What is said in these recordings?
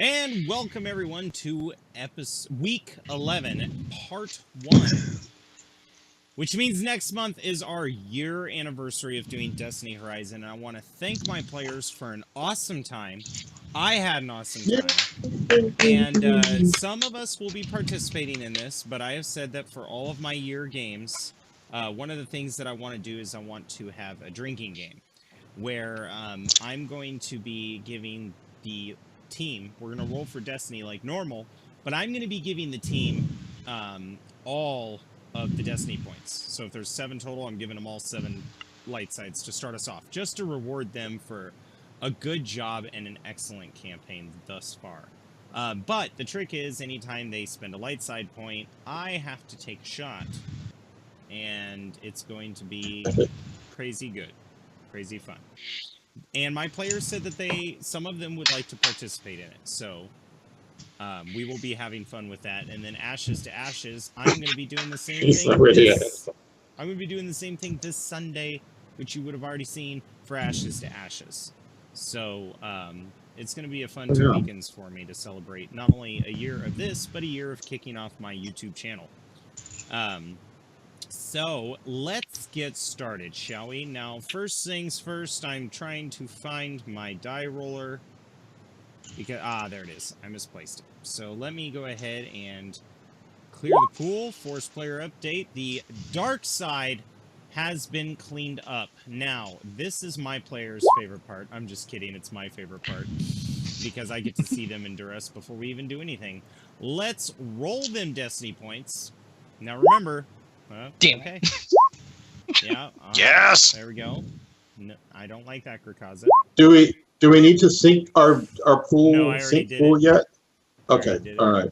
And welcome everyone to week 11, part 1. Which means next month is our year anniversary of doing Destiny Horizon, and I want to thank my players for an awesome time. I had an awesome time. And some of us will be participating in this, but I have said that for all of my year games, one of the things that I want to do is I want to have a drinking game, where I'm going to be giving the team, we're going to roll for Destiny like normal, but I'm going to be giving the team all of the Destiny points. So if there's 7 total, I'm giving them all 7 light sides to start us off, just to reward them for a good job and an excellent campaign thus far. But the trick is, anytime they spend a light side point, I have to take a shot. And it's going to be crazy good. Crazy fun. And my players said that some of them would like to participate in it. So we will be having fun with that. And then Ashes to Ashes, I'm going to be doing the same thing. I'm going to be doing the same thing this Sunday, which you would have already seen, for Ashes to Ashes. So it's going to be a fun 2 weekends for me to celebrate not only a year of this, but a year of kicking off my YouTube channel. So let's get started, shall we? Now, first things first, I'm trying to find my die roller. Because, there it is. I misplaced it. So let me go ahead and clear the pool. Force player update. The dark side has been cleaned up. Now, this is my player's favorite part. I'm just kidding. It's my favorite part. Because I get to see them in duress before we even do anything. Let's roll them Destiny points. Now, remember... Damn. Okay. Yeah. Yes. There we go. No, I don't like that, Grakaza. Do we need to sync our pool? No, I already sync did pool it. yet? Okay. All right.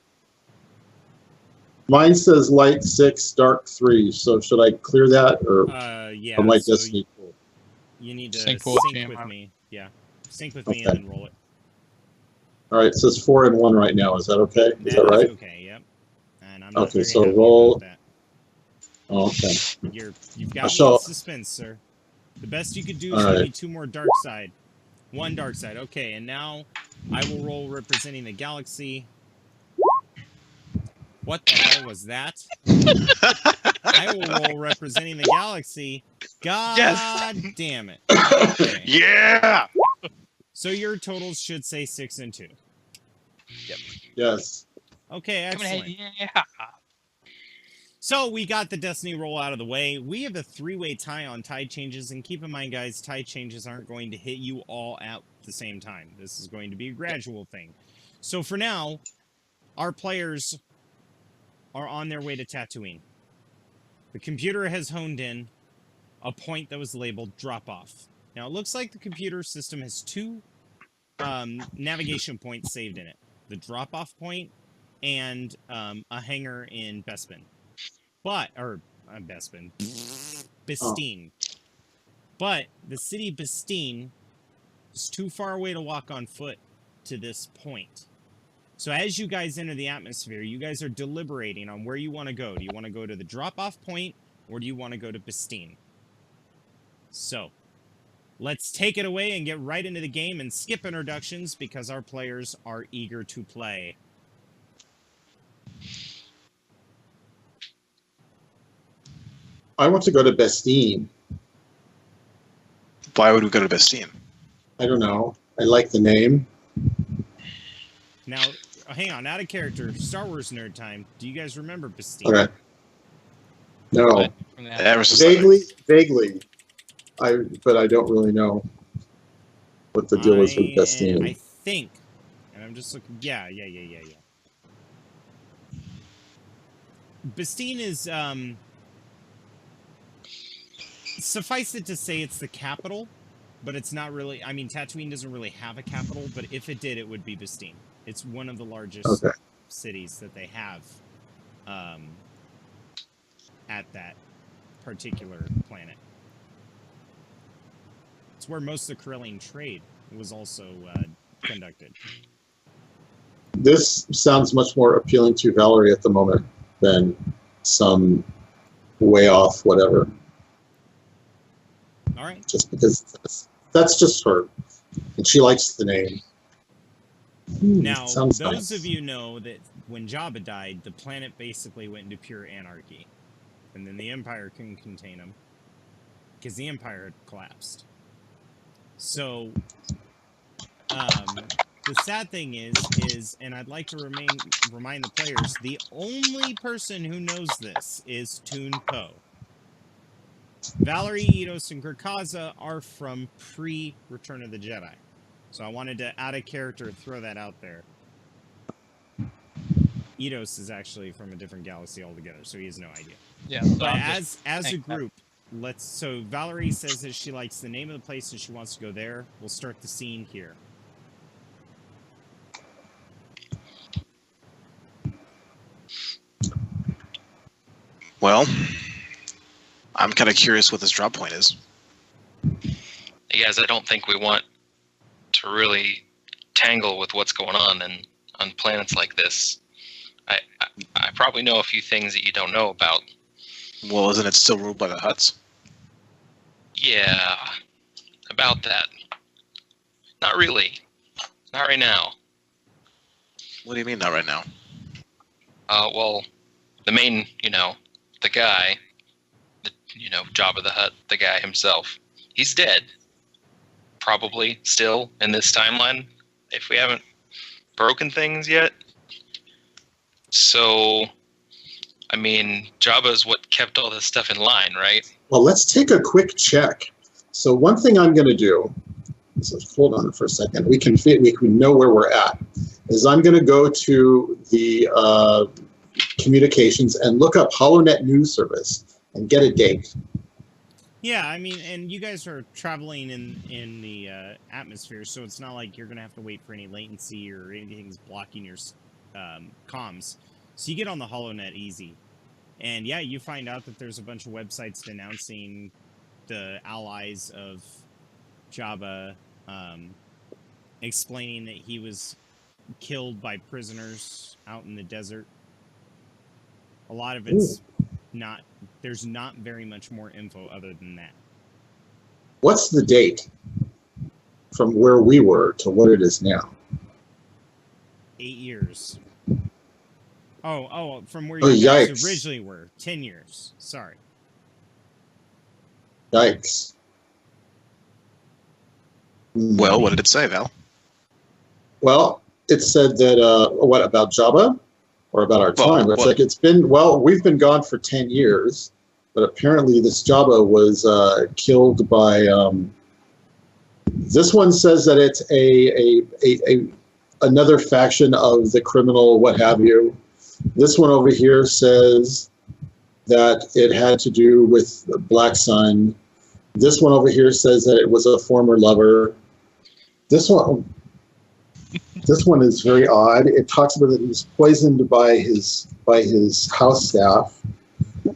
Mine says light 6, dark 3. So should I clear that or? Yeah. Or my Destiny pool? You need to sync with me. Yeah. Sync with me and then roll it. All right. It says 4 and 1 right now. Is that okay? Is that right? Okay. Yep. And I'm not okay. very So happy roll. about that. Oh, okay. You've got me in suspense, sir. The best you could do is give me 2 more dark side. 1 dark side. Okay, and now I will roll representing the galaxy. What the hell was that? I will roll representing the galaxy. God damn it. Okay. Yeah! So your totals should say 6 and 2. Yep. Yes. Okay, excellent. Yeah. So we got the Destiny roll out of the way. We have a 3-way tie on tide changes, and keep in mind, guys, tide changes aren't going to hit you all at the same time. This is going to be a gradual thing. So for now, our players are on their way to Tatooine. The computer has honed in a point that was labeled drop-off. Now, it looks like the computer system has 2 navigation points saved in it. The drop-off point and a hangar in Bespin. Bespin. Bastine. But the city Bastine is too far away to walk on foot to this point. So as you guys enter the atmosphere, you guys are deliberating on where you want to go. Do you want to go to the drop-off point, or do you want to go to Bastine? So, let's take it away and get right into the game and skip introductions because our players are eager to play. I want to go to Bastine. Why would we go to Bastine? I don't know. I like the name. Now, hang on, out of character. Star Wars nerd time. Do you guys remember Bastine? Okay. No. Vaguely. But I don't really know what the deal is with Bastine. I think, and I'm just looking. Yeah. Bastine is suffice it to say it's the capital, but it's not really. I mean, Tatooine doesn't really have a capital, but if it did, it would be Bastine. It's one of the largest cities that they have at that particular planet. It's where most of the Corellian trade was also conducted. This sounds much more appealing to Valerie at the moment than some way off whatever. All right. Just because that's just her, and she likes the name. Now, sounds those nice. of you know that when Jabba died, the planet basically went into pure anarchy. And then the Empire couldn't contain him. Because the Empire had collapsed. So, the sad thing is, and I'd like to remind the players, the only person who knows this is Toon Poe. Valerie, Eidos, and Gurkaza are from pre-Return of the Jedi. So I wanted to, out of character, throw that out there. Eidos is actually from a different galaxy altogether, so he has no idea. Yeah, But as a group, so Valerie says that she likes the name of the place and she wants to go there. We'll start the scene here. Well, I'm kind of curious what this drop point is. Hey guys, I don't think we want to really tangle with what's going on on planets like this. I probably know a few things that you don't know about. Well, isn't it still ruled by the Hutts? Yeah, about that. Not really. Not right now. What do you mean not right now? Well, the main, the guy, Jabba the Hutt, the guy himself, he's dead. Probably still in this timeline, if we haven't broken things yet. So, I mean, Jabba's what kept all this stuff in line, right? Well, let's take a quick check. So one thing I'm going to do, so hold on for a second, we can know where we're at, is I'm going to go to the communications and look up HoloNet News Service and get a date. Yeah, I mean, and you guys are traveling in the atmosphere, so it's not like you're going to have to wait for any latency or anything's blocking your comms. So you get on the HoloNet easy. And yeah, you find out that there's a bunch of websites denouncing the allies of Jabba, explaining that he was killed by prisoners out in the desert. A lot of it's not, there's not very much more info other than that. What's the date from where we were to what it is now? 8 years. Oh, from where you guys originally were. 10 years. Sorry. Yikes. Well, what did it say, Val? Well, it said that, what, about Jabba? Or about our time? It's like, we've been gone for 10 years, but apparently this Jabba was killed by, this one says that it's another faction of the criminal, what have you. This one over here says that it had to do with the Black Sun. This one over here says that it was a former lover. This one is very odd. It talks about that he was poisoned by his house staff. I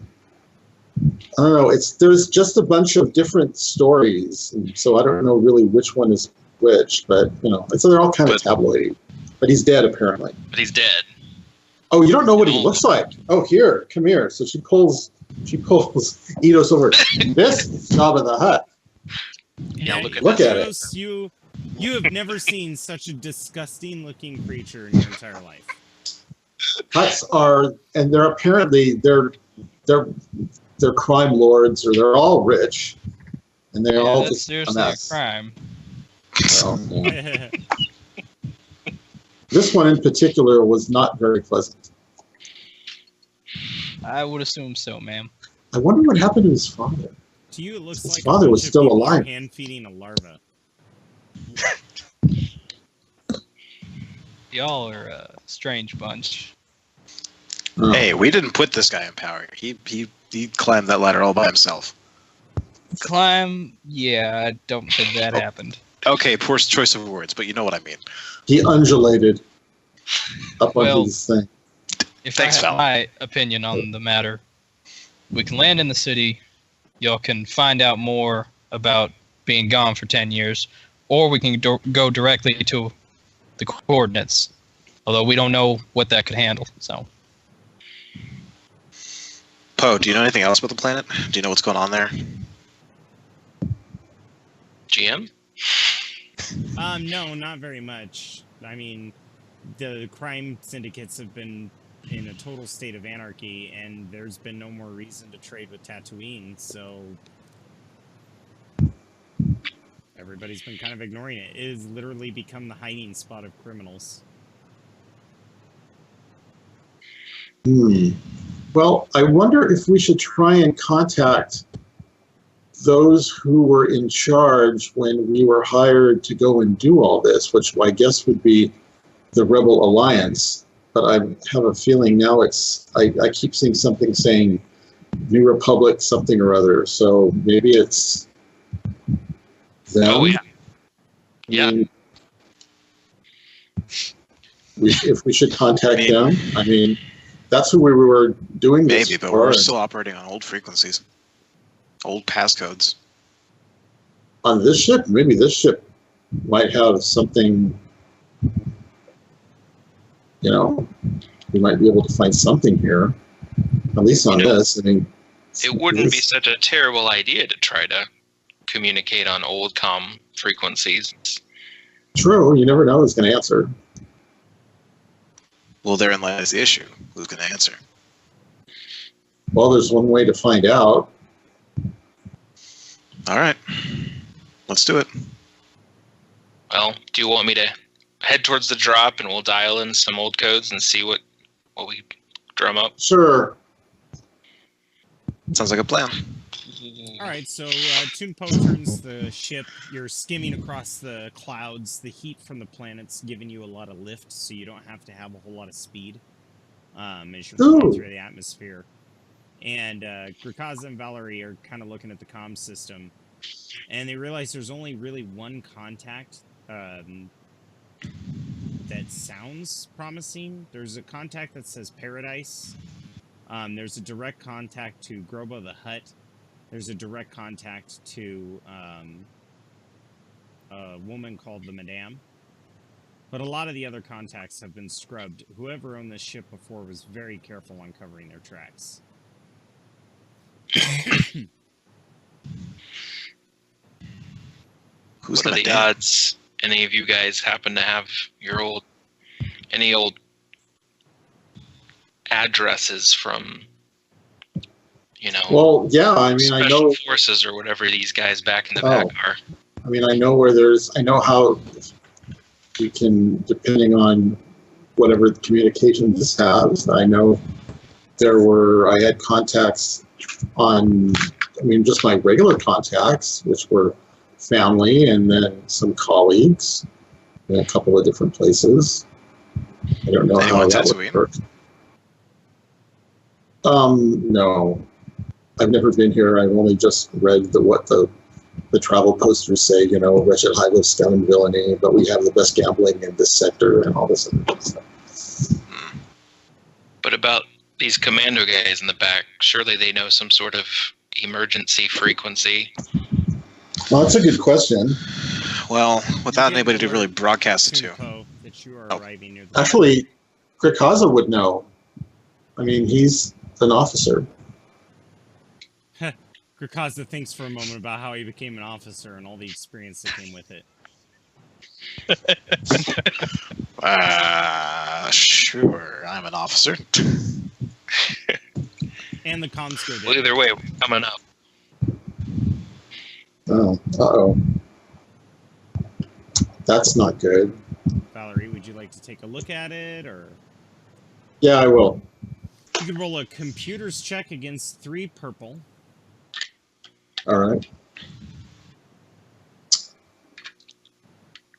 don't know. There's just a bunch of different stories, and so I don't know really which one is which. But so they're all kind of tabloidy. But he's dead apparently. But he's dead. Oh, you don't know what he looks like? Oh, here, come here. So she pulls Eidos over. This is Jabba the Hutt. Yeah, look at it. You have never seen such a disgusting looking creature in your entire life. Hutts are, and they're apparently they're crime lords, or they're all rich, and they're all just seriously a mess. crime. So, this one in particular was not very pleasant. I would assume so, ma'am. I wonder what happened to his father. To you, it looks His like father a was bunch of still people alive. hand feeding a larva. Y'all are a strange bunch. Hey, we didn't put this guy in power. He climbed that ladder all by himself. Climb? Yeah, I don't think that happened. Okay, poor choice of words, but you know what I mean. He undulated up on his thing. If Thanks, I have Val. my opinion on the matter, we can land in the city. Y'all can find out more about being gone for 10 years, or we can go directly to the coordinates. Although we don't know what that could handle. So, Poe, do you know anything else about the planet? Do you know what's going on there? GM? No, not very much. I mean, the crime syndicates have been in a total state of anarchy, and there's been no more reason to trade with Tatooine, so everybody's been kind of ignoring it. It has literally become the hiding spot of criminals. Well, I wonder if we should try and contact those who were in charge when we were hired to go and do all this, which I guess would be the Rebel Alliance. But I have a feeling now I keep seeing something saying New Republic something or other. So maybe it's them. Oh, yeah. Yeah. I mean, if we should contact them, I mean, that's who we were doing this Maybe, but for. we're still operating on old frequencies, old passcodes. On this ship, maybe this ship might have something, you know, we might be able to find something here, at least on this. I mean, It wouldn't be such a terrible idea to try to communicate on old comm frequencies. True, you never know who's going to answer. Well, therein lies the issue. Who's going to answer? Well, there's one way to find out. All right. Let's do it. Well, do you want me to head towards the drop and we'll dial in some old codes and see what we drum up? Sure. Sounds like a plan. All right, so Tunpo turns the ship. You're skimming across the clouds. The heat from the planet's giving you a lot of lift, so you don't have to have a whole lot of speed as you're flying through the atmosphere. And Grikaza and Valerie are kind of looking at the comm system, and they realize there's only really one contact that sounds promising. There's a contact that says Paradise. There's a direct contact to Grobo the Hutt. There's a direct contact to a woman called the Madame. But a lot of the other contacts have been scrubbed. Whoever owned this ship before was very careful on covering their tracks. Who's what are the the odds any of you guys happen to have your any old addresses from, you know, Well, yeah, I mean, I special know. forces or whatever these guys back in the back are? I mean, I know I know how we can, depending on whatever communication this has. I know I had contacts on, I mean, just my regular contacts, which were family and then some colleagues in a couple of different places. I don't know how that would work. No. I've never been here. I've only just read what the travel posters say, you know, wretched hive of scum and villainy, but we have the best gambling in this sector and all this other stuff. But about these commando guys in the back, surely they know some sort of emergency frequency. Well, that's a good question. Well, without anybody to really broadcast it to. Tunpo, that you are arriving near the Actually, Grikaza would know. I mean, he's an officer. Grikaza thinks for a moment about how he became an officer and all the experience that came with it. Sure, I'm an officer. And the comms go Well, down. either way, we're coming up. Oh, uh-oh. That's not good. Valerie, would you like to take a look at it, or Yeah, I will. you can roll a computer's check against 3 purple. All right.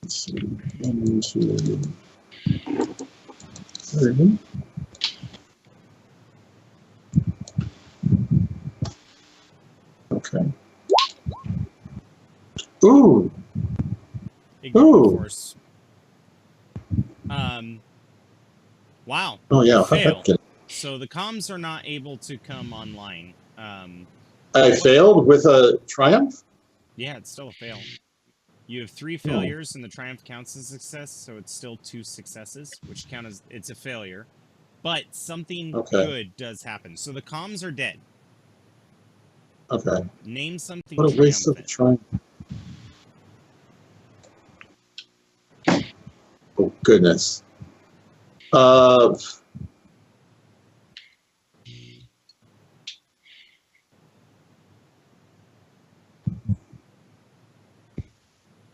Let's see. 1, 2, 3. Okay. Ooh. Ignore force. Wow. Oh yeah. Fail. Okay. So the comms are not able to come online. I failed with a triumph. Yeah, it's still a fail. You have 3 failures, and the triumph counts as success, so it's still 2 successes, which count as it's a failure. But something good does happen. So the comms are dead. Okay. Name something. What a waste of a triumph. Oh goodness.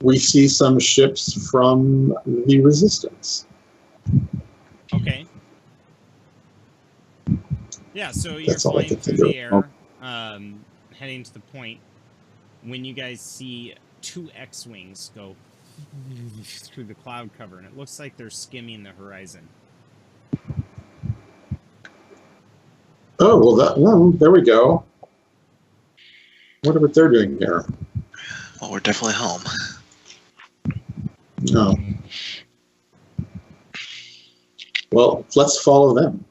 We see some ships from the Resistance. Okay. Yeah, so you're That's all I flying can through think the of. air, heading to the point, when you guys see 2 X-Wings go through the cloud cover, and it looks like they're skimming the horizon. Oh, well, there we go. Wonder what they're doing here. Well, we're definitely home. No. Well, let's follow them.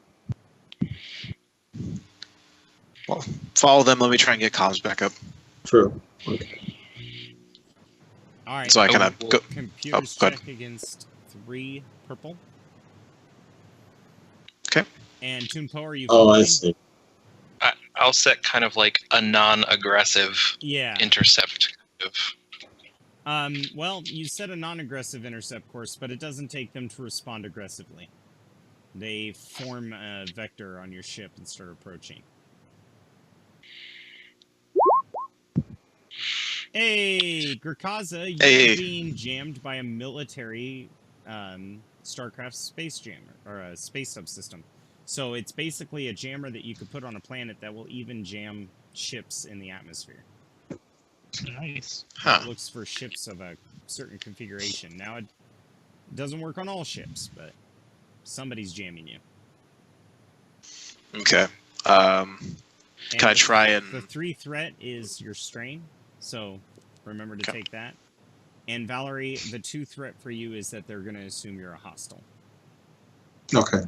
Well, follow them. Let me try and get comms back up. True. Okay. All right. So I kind of go. Computers go ahead. check against 3 purple. Okay. And Toonpo, are you Oh, I following? see. I'll set kind of like a non-aggressive Yeah. intercept. Well, you set a non-aggressive intercept course, but it doesn't take them to respond aggressively. They form a vector on your ship and start approaching. Hey, Gurkaza, you're being jammed by a military StarCraft space jammer, or a space subsystem. So it's basically a jammer that you could put on a planet that will even jam ships in the atmosphere. Nice. Huh. It looks for ships of a certain configuration. Now, it doesn't work on all ships, but somebody's jamming you. Okay. And Can I try and... The 3 threat is your strain, so remember to take that. And Valerie, the 2 threat for you is that they're going to assume you're a hostile. Okay.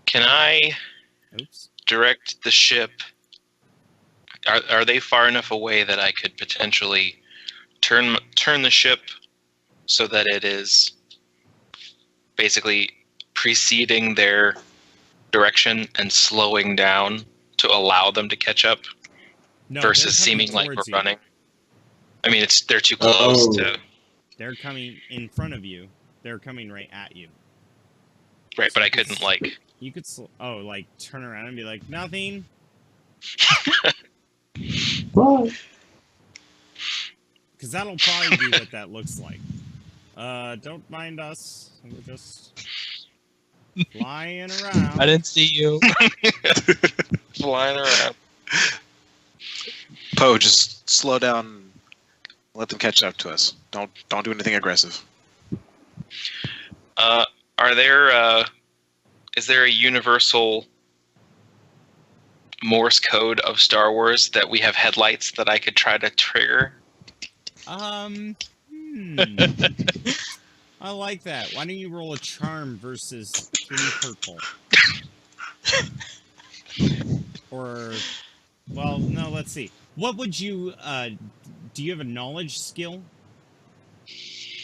Can I direct the ship? Are they far enough away that I could potentially turn the ship so that it is basically preceding their direction and slowing down to allow them to catch up, No, versus they're coming seeming like we're towards you. running? I mean, they're too close to... They're coming in front of you. They're coming right at you. Right, but I couldn't, like... You could, like, turn around and be like, nothing. Bye. Because that'll probably be what that looks like. Don't mind us. We're just flying around. I didn't see you. Flying around. Poe, just slow down and let them catch up to us. Don't do anything aggressive. Is there a universal Morse code of Star Wars that we have headlights that I could try to trigger? I like that. Why don't you roll a charm versus 3 purple? Or, well, no, let's see. What would you, do you have a knowledge skill?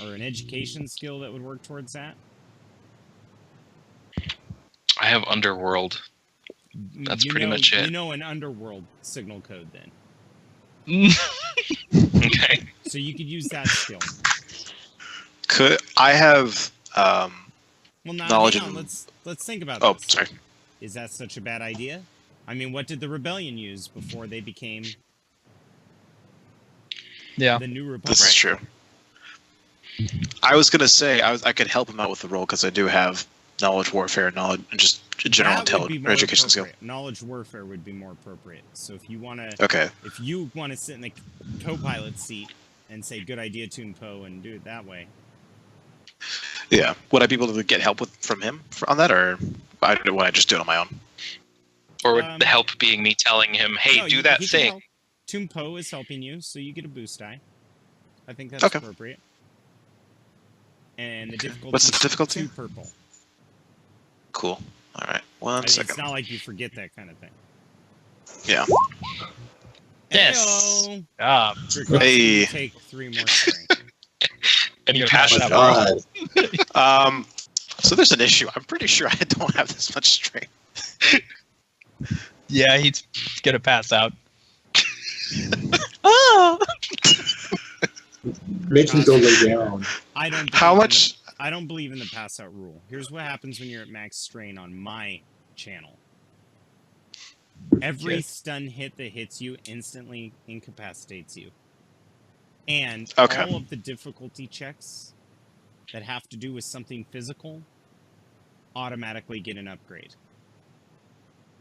Or an education skill that would work towards that? I have Underworld. That's pretty much it. You know an Underworld signal code, then. Okay. So you could use that skill. Could I have Well, now, knowledge hang on. in... Let's think about Oh, this. sorry. Is that such a bad idea? I mean, what did the Rebellion use before they became Yeah. the New Republic? This is true. I was gonna say I could help him out with the role because I do have knowledge warfare, knowledge, and just general That would be intelligence more or education skill. appropriate. Knowledge warfare would be more appropriate. So if you want to, Okay. if you want to sit in the co-pilot seat and say "Good idea, Toonpo," and do it that way. Yeah. Would I be able to get help from him on that, or would I just do it on my own? Or would the help being me telling him, "Hey, No, do that he can thing"? help. Toonpo is helping you, so you get a boost die. I think that's Okay. appropriate. And the difficulty. What's the is difficulty? 2 purple. Cool. All right. One second. It's not like you forget that kind of thing. Yeah. Yes. Heyo! Ah, Hey. Take 3 more strength. And you Good pass job. that roll. God. So there's an issue. I'm pretty sure I don't have this much strength. yeah, he's gonna pass out. Make him go lay down. I don't. How believe in much? I don't believe in the pass out rule. Here's what happens when you're at max strain on my channel. Every stun hit that hits you instantly incapacitates you. And all of the difficulty checks that have to do with something physical automatically get an upgrade.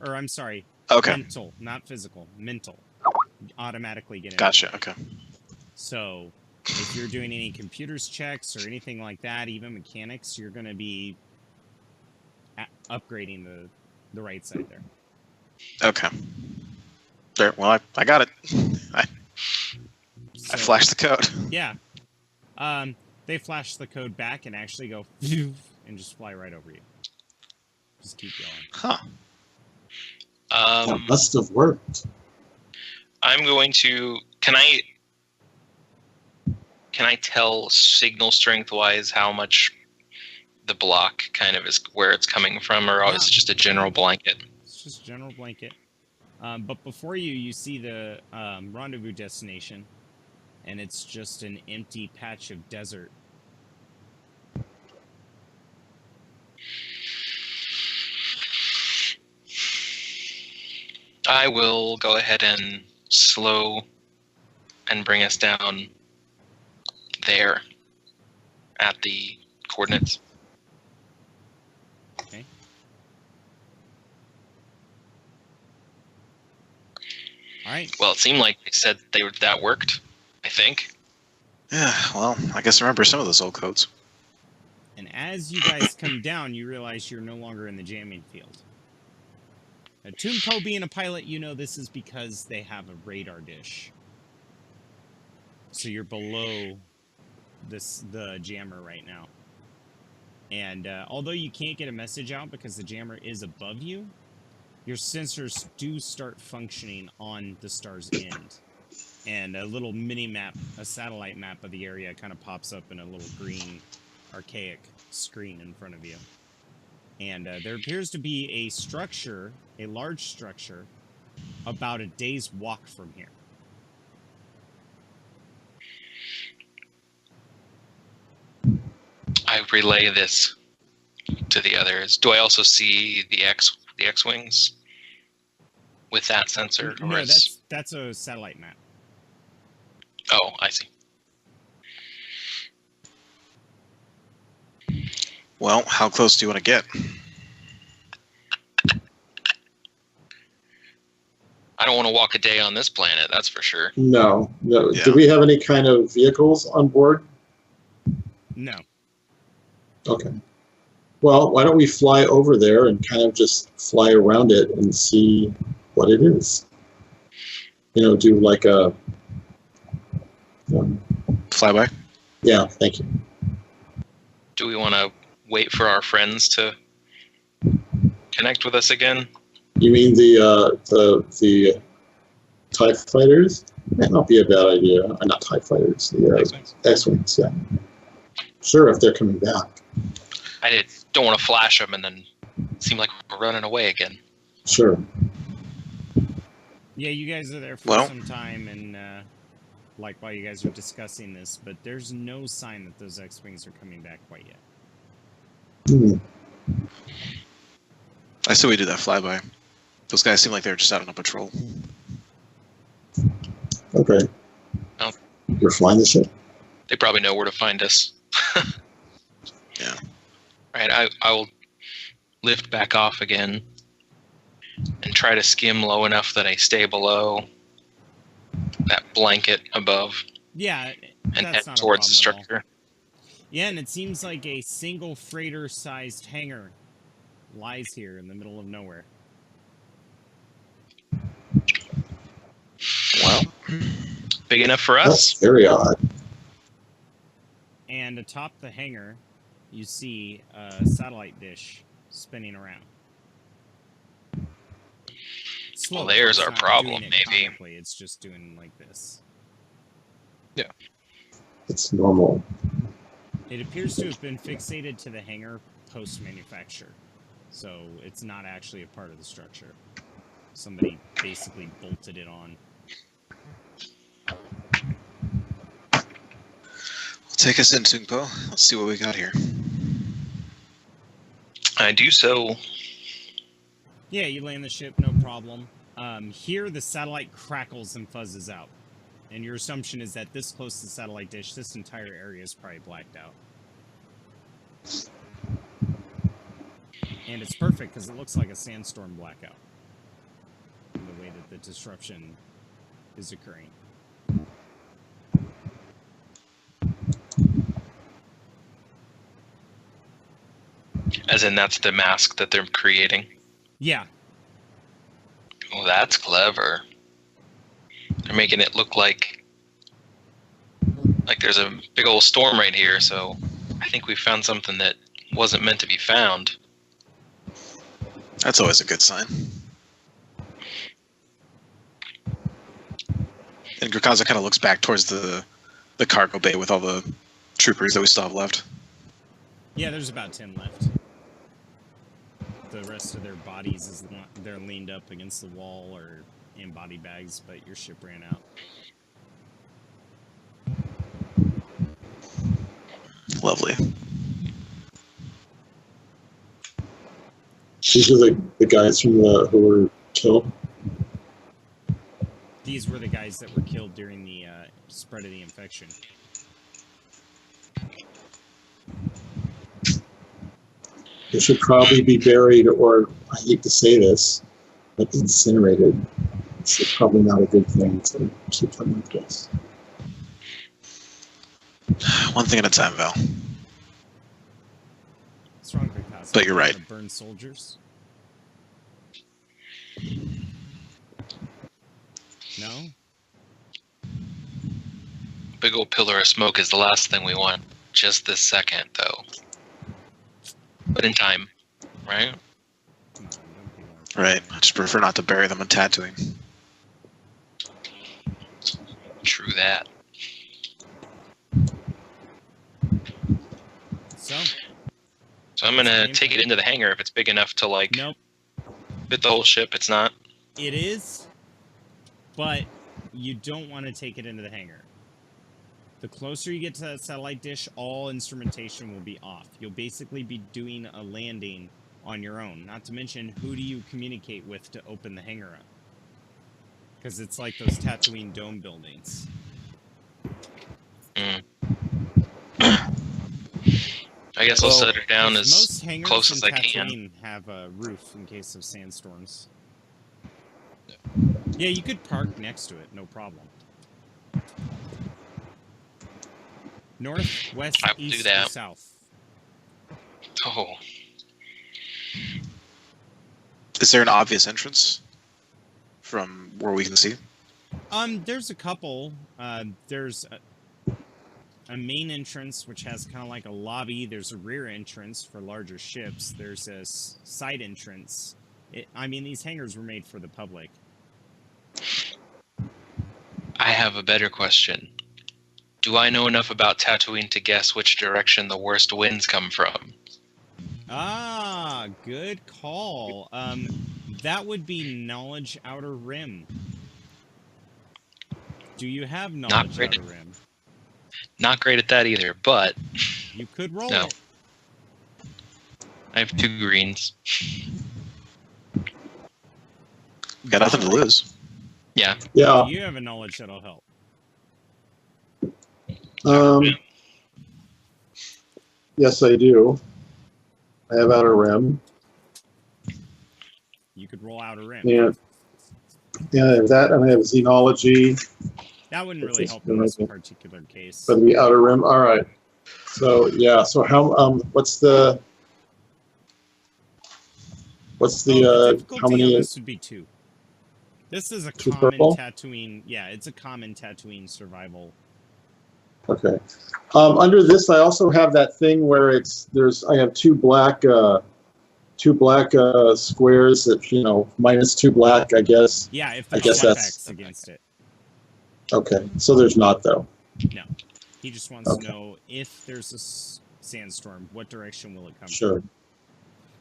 Or I'm sorry, mental, not physical, mental. Automatically get an upgrade. Okay. So if you're doing any computers checks or anything like that, even mechanics, you're going to be upgrading the right side there. Okay. There. Well, I got it. I flashed the code. Yeah. They flash the code back and actually go and just fly right over you. Just keep going. Huh. That must have worked. I'm going to. Can I tell signal strength wise how much the block kind of is, where it's coming from, or is it just a general blanket? It's just general blanket. But before you see the rendezvous destination, and it's just an empty patch of desert. I will go ahead and slow and bring us down there at the coordinates. Okay. All right. Well, it seemed like they said that worked, I think. Yeah, well, I guess I remember some of those old codes. And as you guys come down, you realize you're no longer in the jamming field. Now, Toonpo being a pilot, you know this is because they have a radar dish. So you're below the jammer right now. And although you can't get a message out because the jammer is above you, your sensors do start functioning on the star's end. And a little mini-map, a satellite map of the area kind of pops up in a little green, archaic screen in front of you. And there appears to be a structure, a large structure, about a day's walk from here. I relay this to the others. Do I also see the X-wings with that sensor? No, that's a satellite map. Oh, I see. Well, how close do you want to get? I don't want to walk a day on this planet, that's for sure. No. Yeah. Do we have any kind of vehicles on board? No. Okay. Well, why don't we fly over there and kind of just fly around it and see what it is? Do like a... Flyby? Yeah, thank you. Do we want to wait for our friends to connect with us again? You mean the TIE fighters? That might be a bad idea. Not TIE fighters. The X-wings, yeah. Sure, if they're coming back. I don't want to flash them and then seem like we're running away again. Sure. Yeah, you guys are there for some time, and while you guys are discussing this, but there's no sign that those X-wings are coming back quite yet. I say we do that flyby. Those guys seem like they're just out on a patrol. Okay. Oh. You're flying the ship? They probably know where to find us. Yeah. All right, I will lift back off again and try to skim low enough that I stay below that blanket above. Yeah, and that's head not towards the a problem at all. structure. Yeah, and it seems like a single freighter-sized hangar lies here in the middle of nowhere. Well, big enough for us. That's very odd. And atop the hangar, you see a satellite dish spinning around. Well, there's our problem, maybe. It's just doing like this. Yeah. It's normal. It appears to have been fixated to the hangar post-manufacture. So it's not actually a part of the structure. Somebody basically bolted it on. Take us in, Toonpo. Let's see what we got here. I do so. Yeah, you land the ship, no problem. Here, the satellite crackles and fuzzes out. And your assumption is that this close to the satellite dish, this entire area is probably blacked out. And it's perfect because it looks like a sandstorm blackout. In the way that the disruption is occurring. As in, that's the mask that they're creating. Yeah. Oh, that's clever. They're making it look like there's a big old storm right here, so I think we found something that wasn't meant to be found. That's always a good sign. And Grakaza kind of looks back towards the cargo bay with all the troopers that we still have left. Yeah, there's about 10 left. The rest of their bodies is they're leaned up against the wall or in body bags, but your ship ran out. Lovely. These are the guys from who were killed. These were the guys that were killed during the spread of the infection. They should probably be buried, or I hate to say this, but incinerated. It's probably not a good thing to keep them like this. One thing at a time, Val. What's wrong with Picasso? But you're right. Burn soldiers? No? Big old pillar of smoke is the last thing we want just this second, though. But in time, right? Come on, don't be like Right. I just prefer not to bury them on Tatooine. True that. So, I'm gonna take it into the hangar if it's big enough to, like, nope. fit the whole ship. It's not. It is, but you don't want to take it into the hangar. The closer you get to that satellite dish, all instrumentation will be off. You'll basically be doing a landing on your own. Not to mention, who do you communicate with to open the hangar up? Because it's like those Tatooine dome buildings. Mm. I guess I'll set her down as most hangars close in as I can. Tatooine have a roof in case of sandstorms. Yeah, you could park next to it, no problem. North, west, I will do east, that. or south. Oh, Is there an obvious entrance from where we can see? There's a couple. There's a main entrance, which has kind of like a lobby. There's a rear entrance for larger ships. There's a side entrance. I mean, these hangars were made for the public. I have a better question. Do I know enough about Tatooine to guess which direction the worst winds come from? Ah, good call. That would be knowledge outer rim. Do you have knowledge great. outer rim? Not great at that either, but You could roll No. it. I have 2 greens. Got nothing to lose. Yeah. Yeah. You have a knowledge that'll help. Yes, I do. I have outer rim. You could roll outer rim. Yeah. Yeah, I have that, and I have xenology That wouldn't That's really just help in this right. particular case. for the outer rim. All right. So yeah. So how? What's the difficulty how many? on this would be 2. This is a Two common purple? Tatooine. Yeah, it's a common Tatooine survival. Okay. Under this, I also have that thing where I have two black squares that minus 2 black, I guess. Yeah, if I there's guess that's- effects against it. Okay. So there's not though. No. He just wants Okay. to know if there's a sandstorm, what direction will it come Sure. from?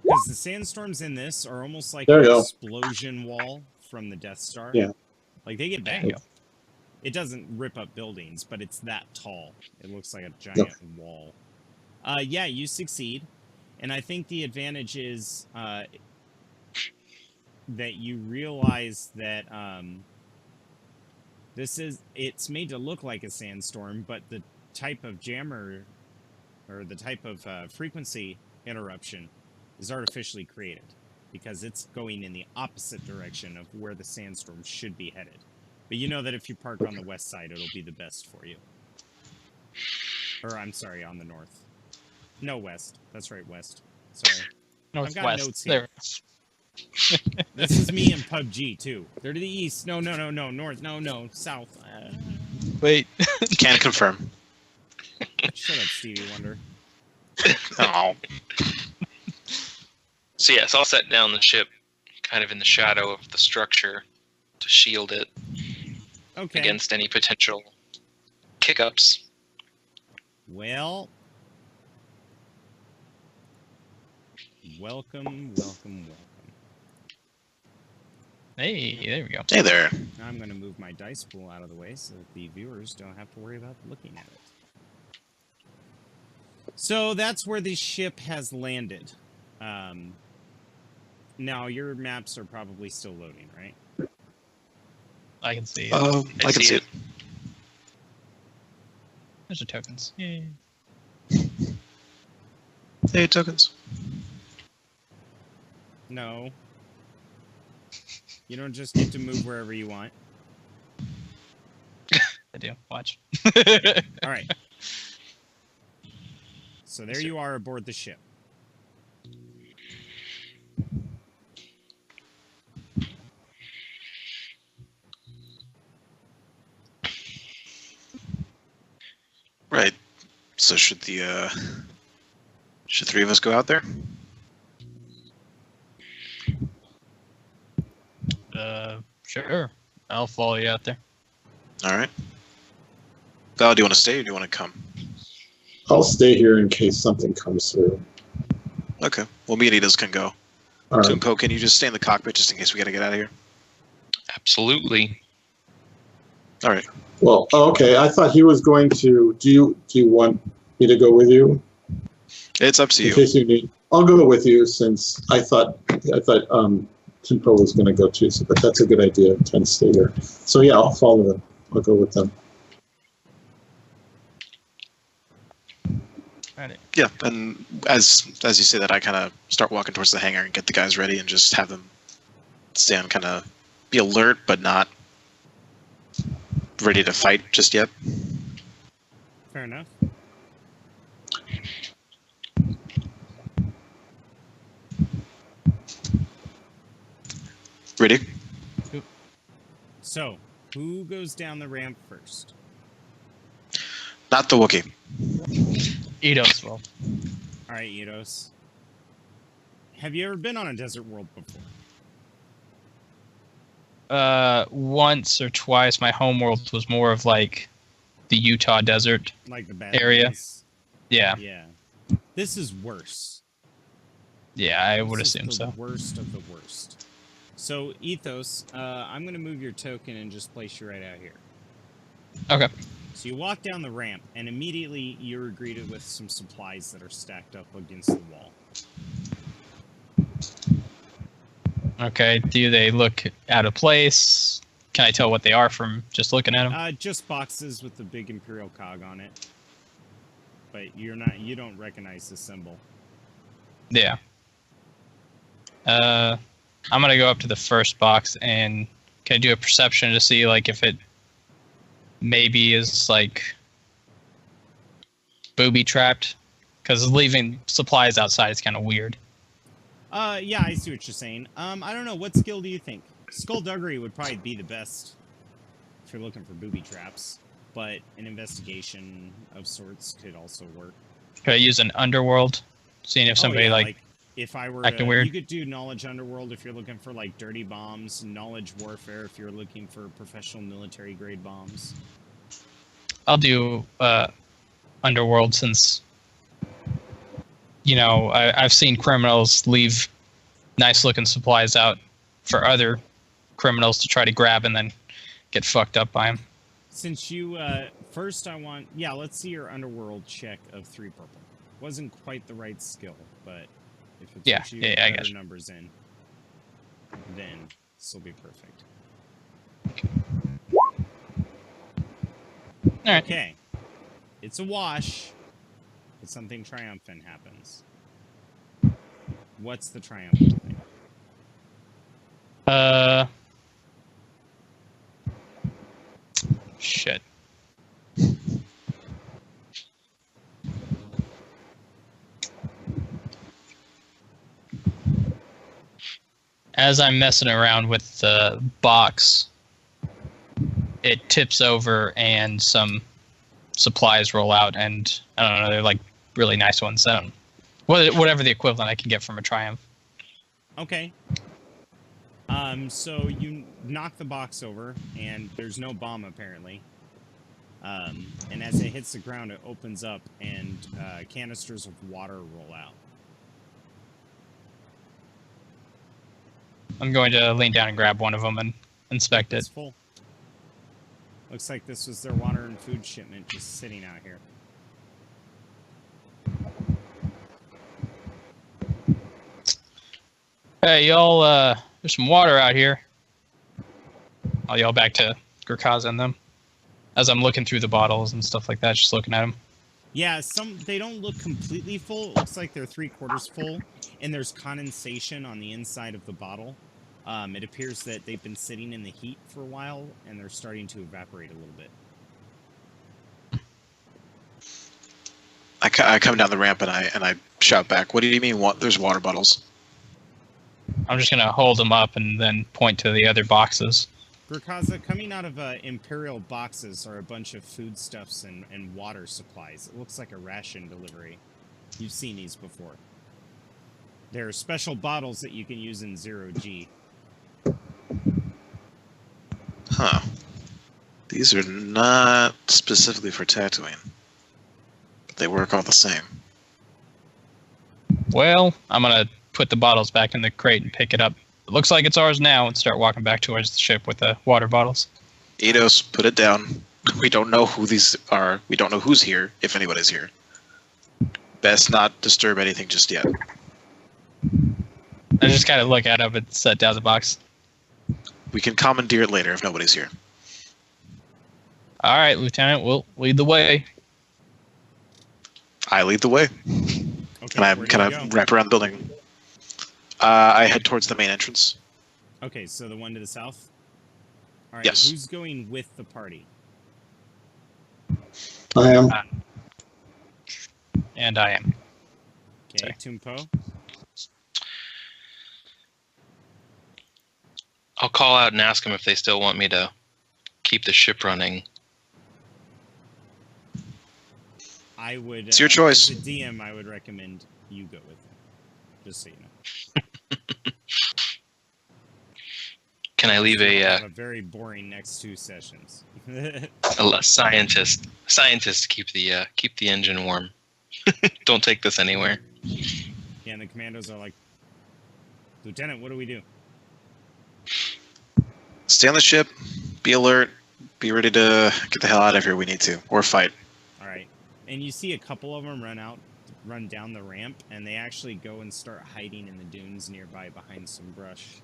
Because the sandstorms in this are almost like There an you go. explosion wall from the Death Star. Yeah. Like they get There bad. you go. It doesn't rip up buildings, but it's that tall. It looks like a giant wall. Yeah, you succeed. And I think the advantage is that you realize that it's made to look like a sandstorm, but the type of jammer or the type of frequency interruption is artificially created because it's going in the opposite direction of where the sandstorm should be headed. But you know that if you park on the west side, it'll be the best for you. Or I'm sorry, on the north. No, west. That's right, west. Sorry. I've got notes here. This is me in PUBG too. They're to the east. No, north. No, south. Wait. Can confirm. Shut up, Stevie Wonder. Oh. So yes, I'll set down the ship kind of in the shadow of the structure to shield it against any potential kick-ups. Well, welcome. Hey, there we go. Hey there. Now I'm going to move my dice pool out of the way so that the viewers don't have to worry about looking at it. So that's where the ship has landed. Now your maps are probably still loading, right? I can see it. I can see it. There's the tokens. Yay. Hey, tokens. No. You don't just get to move wherever you want. I do. Watch. All right. So there you are aboard the ship. Right. So should three of us go out there? Sure. I'll follow you out there. All right. Val, do you want to stay or do you want to come? I'll stay here in case something comes through. Okay. Well, me and Edith can go. All right. Tunko, can you just stay in the cockpit just in case we got to get out of here? Absolutely. All right. Well, okay. I thought he was going to. Do you want me to go with you? It's up to In you. case you need. I'll go with you since I thought Timpo was going to go too. So, but that's a good idea. I'm trying to stay here. So yeah, I'll follow them. I'll go with them. Alright. Yeah, and as you say that, I kind of start walking towards the hangar and get the guys ready and just have them stand, kind of be alert but not ready to fight just yet. Fair enough. Ready? So, who goes down the ramp first? Not the Wookiee. Eidos will. All right, Eidos. Have you ever been on a desert world before? Once or twice. My homeworld was more of like the Utah desert Like the area. Badlands? Yeah. Yeah. This is worse. Yeah, I would This is assume the so. Worst of the worst. So, Ethos, I'm going to move your token and just place you right out here. Okay. So you walk down the ramp, and immediately you're greeted with some supplies that are stacked up against the wall. Okay. Do they look out of place? Can I tell what they are from just looking at them? Just boxes with the big Imperial cog on it. But you don't recognize the symbol. Yeah. I'm gonna go up to the first box and can I do a perception to see like if it maybe is like booby trapped? Because leaving supplies outside is kind of weird. Yeah, I see what you're saying. I don't know. What skill do you think? Skullduggery would probably be the best if you're looking for booby traps. But an investigation of sorts could also work. Could I use an underworld? Seeing if somebody like if I were acting to, weird? You could do knowledge underworld if you're looking for like dirty bombs, knowledge warfare if you're looking for professional military grade bombs. I'll do underworld since I've seen criminals leave nice looking supplies out for other criminals to try to grab and then get fucked up by them. Since you first, let's see your underworld check of 3 purple. Wasn't quite the right skill, but if it's Yeah, what you yeah, I better got you. numbers in, then this will be perfect. All right. Okay. It's a wash, but something triumphant happens. What's the triumphant thing? Shit. As I'm messing around with the box, it tips over and some supplies roll out, and I don't know, they're like really nice ones. I don't, whatever the equivalent I can get from a Triumph. Okay. So you knock the box over, and there's no bomb apparently. And as it hits the ground, it opens up, and canisters of water roll out. I'm going to lean down and grab one of them and inspect It's it. full. Looks like this was their water and food shipment just sitting out here. Hey, y'all, there's some water out here. I'll yell back to Gurkaza and them as I'm looking through the bottles and stuff like that, just looking at them. Yeah, they don't look completely full. It looks like they're 3/4 full, and there's condensation on the inside of the bottle. It appears that they've been sitting in the heat for a while, and they're starting to evaporate a little bit. I come down the ramp and I shout back. What do you mean? There's water bottles? I'm just gonna hold them up and then point to the other boxes. Gurkaza, coming out of Imperial boxes are a bunch of foodstuffs and water supplies. It looks like a ration delivery. You've seen these before. There are special bottles that you can use in 0G. Huh. These are not specifically for Tatooine. But they work all the same. Well, I'm gonna put the bottles back in the crate and pick it up. It looks like it's ours now, and start walking back towards the ship with the water bottles. Eidos, put it down. We don't know who these are. We don't know who's here, if anybody's here. Best not disturb anything just yet. I just kind of look at them and set down the box. We can commandeer it later if nobody's here. All right, Lieutenant, we'll lead the way. I lead the way. Okay, And I where do kind you of go? wrap around the building. I head towards the main entrance. Okay, so the one to the south? All right, Yes. Who's going with the party? I am. And I am. Okay, Sorry. Tumpo. I'll call out and ask them if they still want me to keep the ship running. I would. It's your choice. As a DM, I would recommend you go with them. Just so you know. Can I leave We'll a have a very boring next 2 sessions. scientist to keep the engine warm? Don't take this anywhere. Yeah, and the commandos are like, Lieutenant, what do we do? Stay on the ship. Be alert. Be ready to get the hell out of here. We need to, or fight. All right. And you see a couple of them run down the ramp, and they actually go and start hiding in the dunes nearby behind some brush.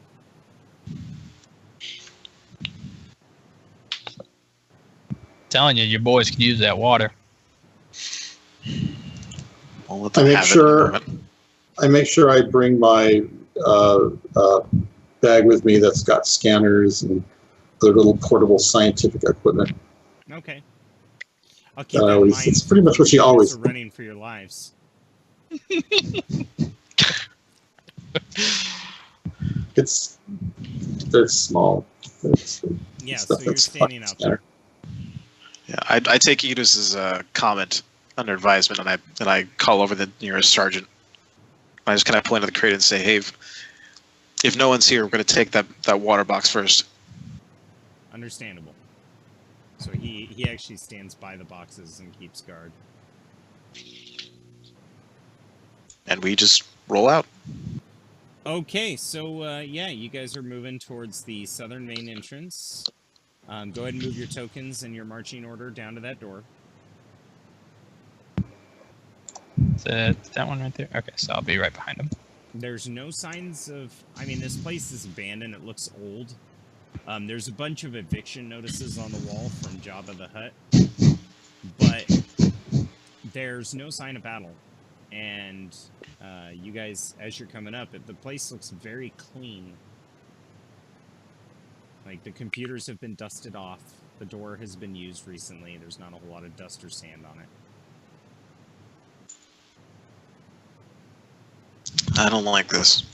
Telling you, your boys can use that water. We'll let them have it in a sure- moment. I make sure I bring my bag with me that's got scanners and other little portable scientific equipment. Okay. I'll keep that in mind. It's pretty much what she You guys always. are running for your lives. They're small. Yeah, stuff so you're that's standing fun. out there. Yeah, I take Eidos' comment under advisement, and I call over the nearest sergeant. I just kind of point at the crate and say, "Hey, if no one's here, we're going to take that water box first." Understandable. So he actually stands by the boxes and keeps guard. And we just roll out. Okay, so yeah, you guys are moving towards the southern main entrance. Go ahead and move your tokens and your marching order down to that door. Is that one right there? Okay, so I'll be right behind him. There's no signs of. I mean, this place is abandoned. It looks old. There's a bunch of eviction notices on the wall from Jabba the Hutt, but there's no sign of battle. And you guys, as you're coming up, the place looks very clean. Like, the computers have been dusted off. The door has been used recently. There's not a whole lot of dust or sand on it. I don't like this.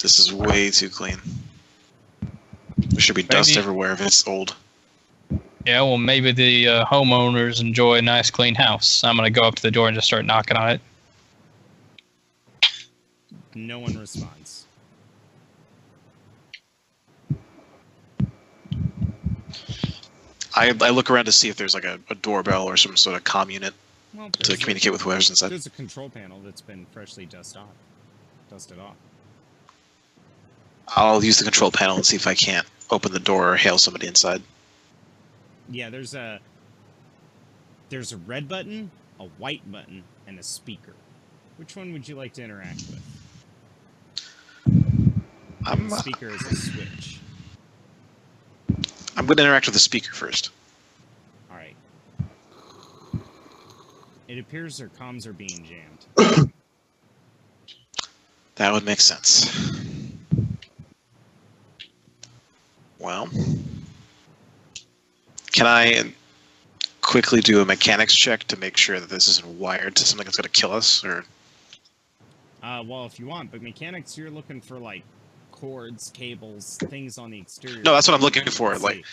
This is way too clean. There should be dust everywhere if it's old. Yeah, well, maybe the homeowners enjoy a nice clean house. I'm going to go up to the door and just start knocking on it. No one responds. I look around to see if there's like a doorbell or some sort of comm unit Well, to communicate with whoever's inside. There's a control panel that's been freshly dusted off. I'll use the control panel and see if I can't open the door or hail somebody inside. Yeah, there's a red button, a white button, and a speaker. Which one would you like to interact with? The speaker is a switch. I'm going to interact with the speaker first. All right. It appears their comms are being jammed. That would make sense. Well, can I quickly do a mechanics check to make sure that this isn't wired to something that's going to kill us? Or Well, if you want, but mechanics, you're looking for, like, cords, cables, things on the exterior. no, that's what I'm looking for. Like,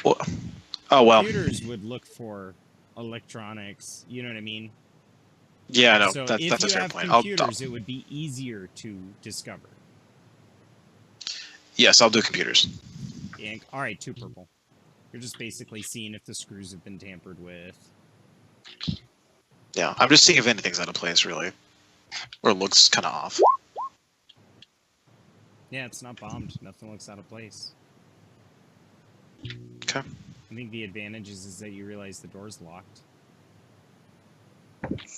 oh well. Computers would look for electronics. You know what I mean? Yeah, no, So that's a if you fair have point. computers, it would be easier to discover. Yes, I'll do computers. And, all right, 2 purple. You're just basically seeing if the screws have been tampered with. Yeah, I'm just seeing if anything's out of place, really, or looks kind of off. Yeah, it's not bombed. Nothing looks out of place. Okay. I think the advantage is that you realize the door's locked.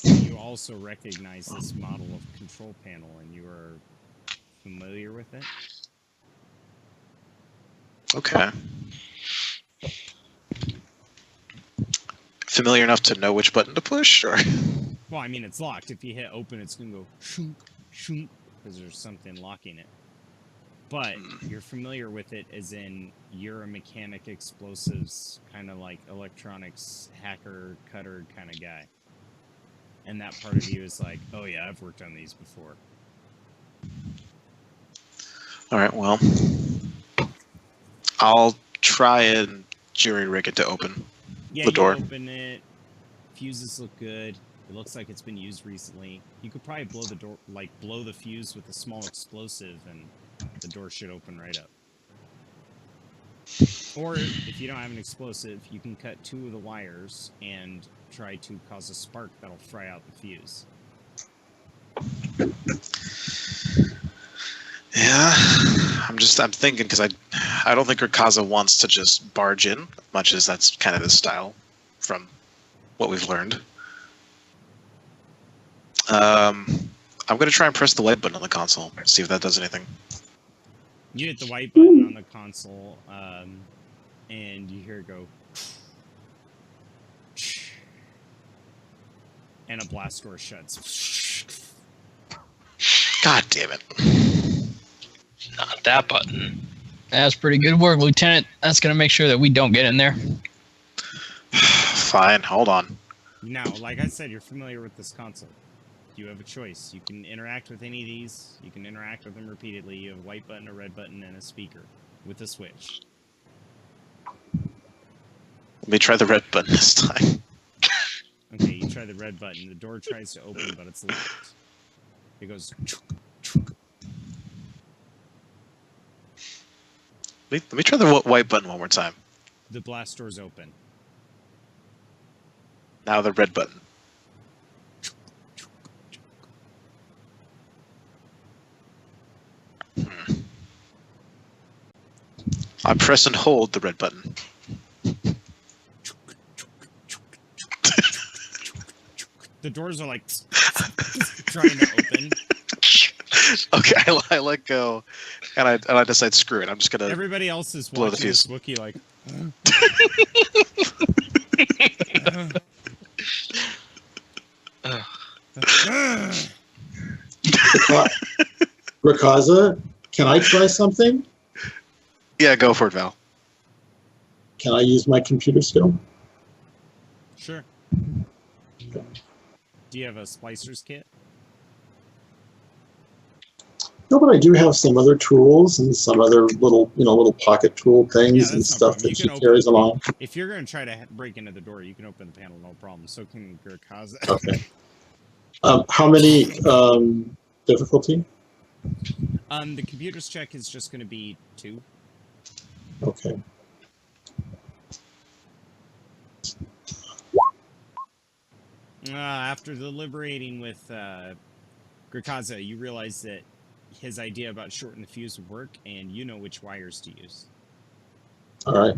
You also recognize this model of control panel, and you are familiar with it. Okay. Familiar enough to know which button to push, or? Well, I mean, it's locked. If you hit open, it's going to go shunk, shunk, because there's something locking it. But you're familiar with it as in you're a mechanic explosives, kind of like electronics hacker, cutter kind of guy. And that part of you is like, oh yeah, I've worked on these before. All right, well, I'll try and jury rig it to open Yeah, the door. You open it. Fuses look good. It looks like it's been used recently. You could probably blow the door, like blow the fuse with a small explosive, and the door should open right up. Or if you don't have an explosive, you can cut 2 of the wires and try to cause a spark that'll fry out the fuse. Yeah, I'm thinking because I don't think Urkaza wants to just barge in, much as that's kind of his style from what we've learned. I'm going to try and press the white button on the console, see if that does anything. You hit the white button on the console, and you hear it go, and a blast door shuts. God damn it. Not that button. That's pretty good work, Lieutenant. That's going to make sure that we don't get in there. Fine, hold on. Now, like I said, you're familiar with this console. You have a choice. You can interact with any of these. You can interact with them repeatedly. You have a white button, a red button, and a speaker with a switch. Let me try the red button this time. Okay, you try the red button. The door tries to open, but it's locked. It goes... Let me try the white button one more time. The blast door's open. Now the red button. I press and hold the red button. The doors are like trying to open. Okay, I let go, and I decide, screw it. I'm just gonna. Everybody else is blow the watching this fuse. Wookiee like. Rakaza, can I try something? Yeah, go for it, Val. Can I use my computer skill? Sure. Do you have a splicer's kit? No, but I do have some other tools and some other little pocket tool things and that's no stuff problem. that You she can carries open- along. If you're going to try to break into the door, you can open the panel, no problem. So can Gurkaza. Okay. How many difficulty? The computer's check is just going to be 2. Okay. After deliberating with Gurkaza, you realize that his idea about shorting the fuse would work, and you know which wires to use. All right.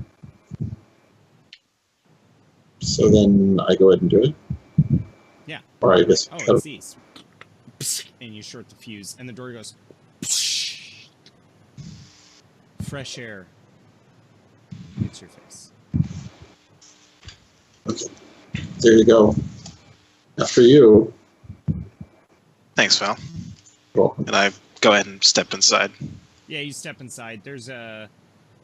So then I go ahead and do it? Yeah. Or I guess. Oh, it's these. And you short the fuse, and the door goes. Fresh air hits your face. Okay. There you go. After you. Thanks, Val. Welcome. And I go ahead and step inside. Yeah, you step inside. There's a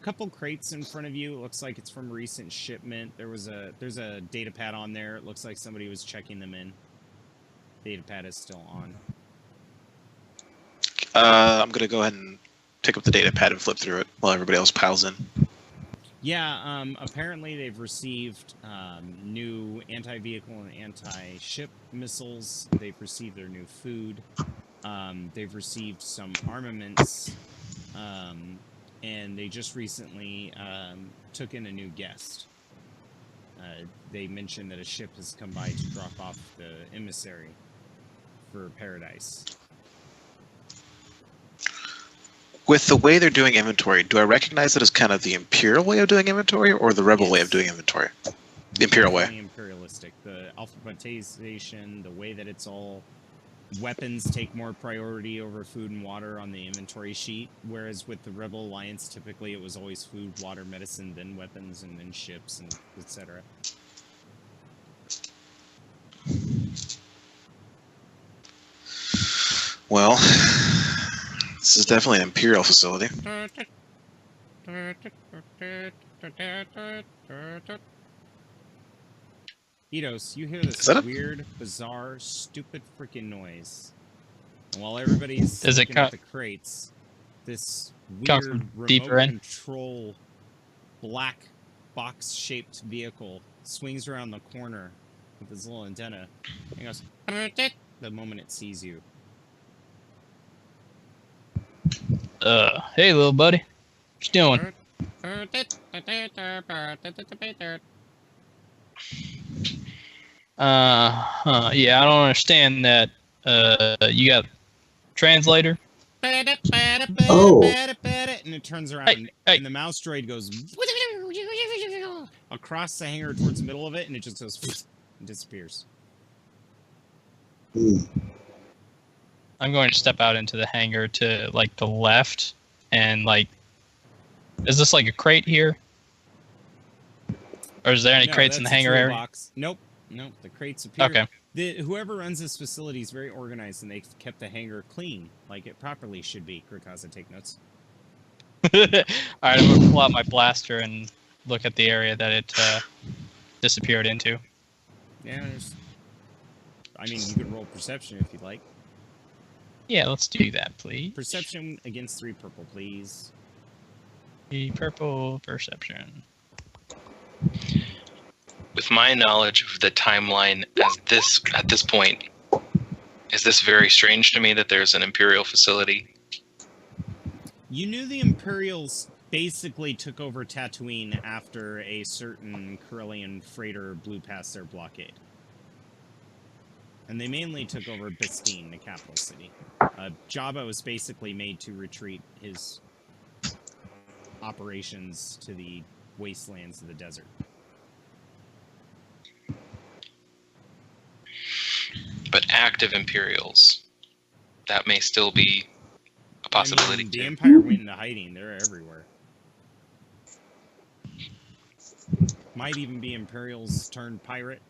couple crates in front of you. It looks like it's from a recent shipment. There's a data pad on there. It looks like somebody was checking them in. Data pad is still on. I'm gonna go ahead and pick up the data pad and flip through it while everybody else piles in. Yeah, apparently they've received new anti-vehicle and anti-ship missiles. They've received their new food. They've received some armaments. And they just recently took in a new guest. They mentioned that a ship has come by to drop off the emissary for Paradise. With the way they're doing inventory, do I recognize it as kind of the Imperial way of doing inventory or the Rebel way of doing inventory? The Imperial way. Definitely imperialistic. The alphabetization, the way that it's all weapons take more priority over food and water on the inventory sheet, whereas with the Rebel Alliance, typically it was always food, water, medicine, then weapons, and then ships, and etc. Well, this is definitely an Imperial facility. Eidos, you hear this Is that a- weird, bizarre, stupid freaking noise. And while everybody's Does it looking at co- the crates, this come weird from remote deeper in? control black box-shaped vehicle swings around the corner with its little antenna and goes the moment it sees you. Hey, little buddy. What you doing? Yeah, I don't understand that. You got translator? Oh. And it turns around, Hey. and the mouse droid goes across the hangar towards the middle of it, and it just goes and disappears. Hmm. I'm going to step out into the hangar to, like, the left, and, like, is this, like, a crate here? Or is there any No, crates in the that's a hangar area? toolbox. Nope. The crates appear. Okay. Whoever runs this facility is very organized, and they've kept the hangar clean, like it properly should be. Kurkaza, take notes. Alright, I'm going to pull out my blaster and look at the area that it disappeared into. Yeah, you can roll perception if you'd like. Yeah, let's do that, please. Perception against 3 purple, please. The purple perception. With my knowledge of the timeline at this point, is this very strange to me that there's an Imperial facility? You knew the Imperials basically took over Tatooine after a certain Corellian freighter blew past their blockade. And they mainly took over Bastine, the capital city. Jabba was basically made to retreat his operations to the wastelands of the desert. active Imperials. That may still be a possibility. I mean, the Empire went into hiding. They're everywhere. Might even be Imperials turned pirate.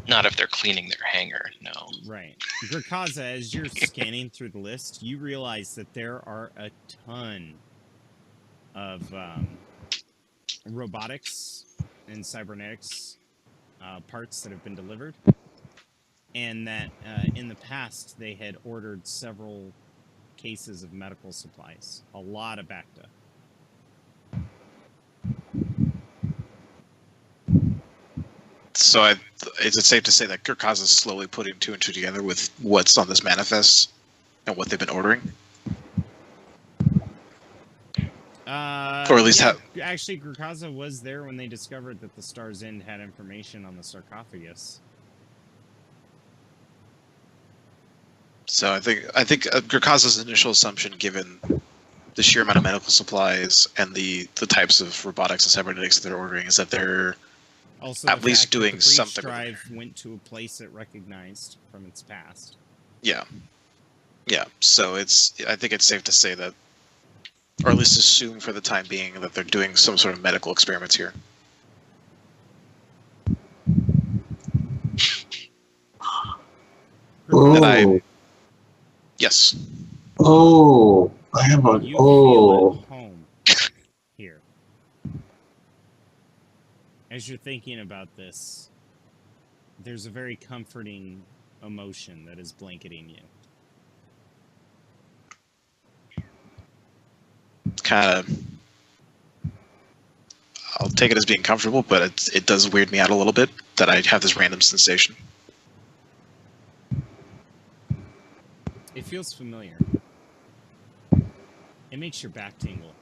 Not if they're cleaning their hangar, no. Right. Grakaza, as you're scanning through the list, you realize that there are a ton of robotics and cybernetics parts that have been delivered. And that in the past, they had ordered several cases of medical supplies. A lot of Bacta. So is it safe to say that Gurkhaza is slowly putting two and two together with what's on this manifest and what they've been ordering? Or at least actually, Gurkhaza was there when they discovered that the Star's End had information on the sarcophagus. So I think Gurkhaza's initial assumption, given the sheer amount of medical supplies and the types of robotics and cybernetics that they're ordering, is that they're also at least doing something. The drive went to a place it recognized from its past. Yeah. So I think it's safe to say that, or at least assume for the time being, that they're doing some sort of medical experiments here. Oh. Yes. Oh, I have a. You Oh. feel at home here. As you're thinking about this, there's a very comforting emotion that is blanketing you. Kind of. I'll take it as being comfortable, but it does weird me out a little bit that I have this random sensation. It feels familiar. It makes your back tingle.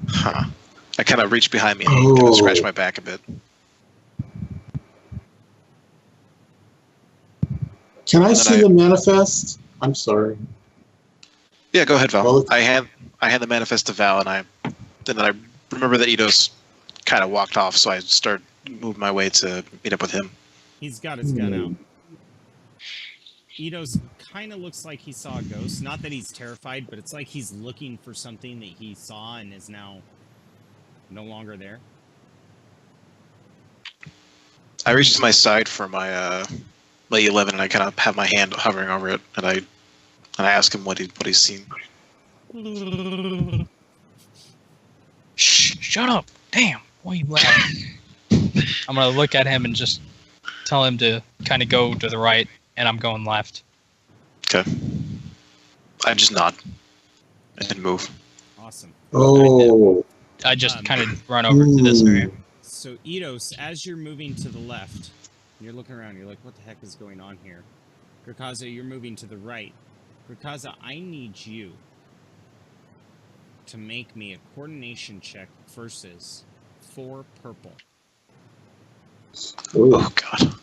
Huh. I kind of reach behind me and kind of scratch my back a bit. Can I see the manifest? I'm sorry. Yeah, go ahead, Val. Well, I hand the manifest to Val, and then I remember that Eidos kind of walked off, so I start moving my way to meet up with him. He's got his gun out. Eidos kind of looks like he saw a ghost. Not that he's terrified, but it's like he's looking for something that he saw and is now no longer there. I reach to my side for my 11, and I kind of have my hand hovering over it, and I ask him what he's seen. Shh! Shut up! Damn! Why are you laughing? I'm gonna look at him and just tell him to kind of go to the right, and I'm going left. Okay. I just nod and move. Awesome. Oh. I just kind of run over to this area. So, Eidos, as you're moving to the left, you're looking around, you're like, what the heck is going on here? Grakaza, you're moving to the right. Grakaza, I need you to make me a coordination check versus 4 purple. Oh, God.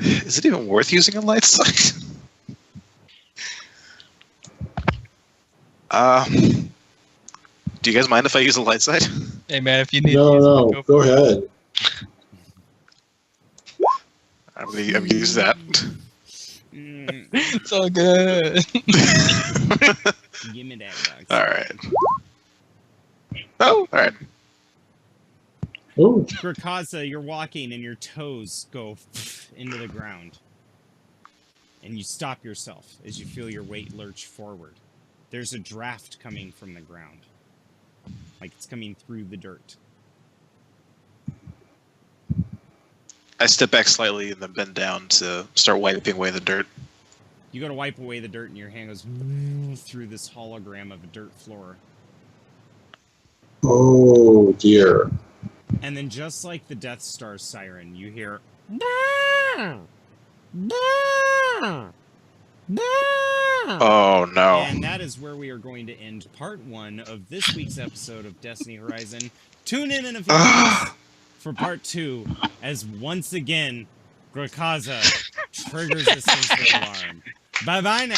Is it even worth using a light sight? Do you guys mind if I use a light sight? Hey man, if you need No, to use it, go ahead. I'm gonna use that. It's all good. Give me that, dog. Alright. Oh, alright. Oh. Grakaza, you're walking and your toes go into the ground. And you stop yourself as you feel your weight lurch forward. There's a draft coming from the ground. Like it's coming through the dirt. I step back slightly and then bend down to start wiping away the dirt. You go to wipe away the dirt and your hand goes through this hologram of a dirt floor. Oh, dear. And then just like the Death Star siren, you hear... Oh, no. And that is where we are going to end part 1 of this week's episode of Destiny Horizon. Tune in a few minutes for part 2, as once again, Grakaza triggers the sensor alarm. Bye bye now.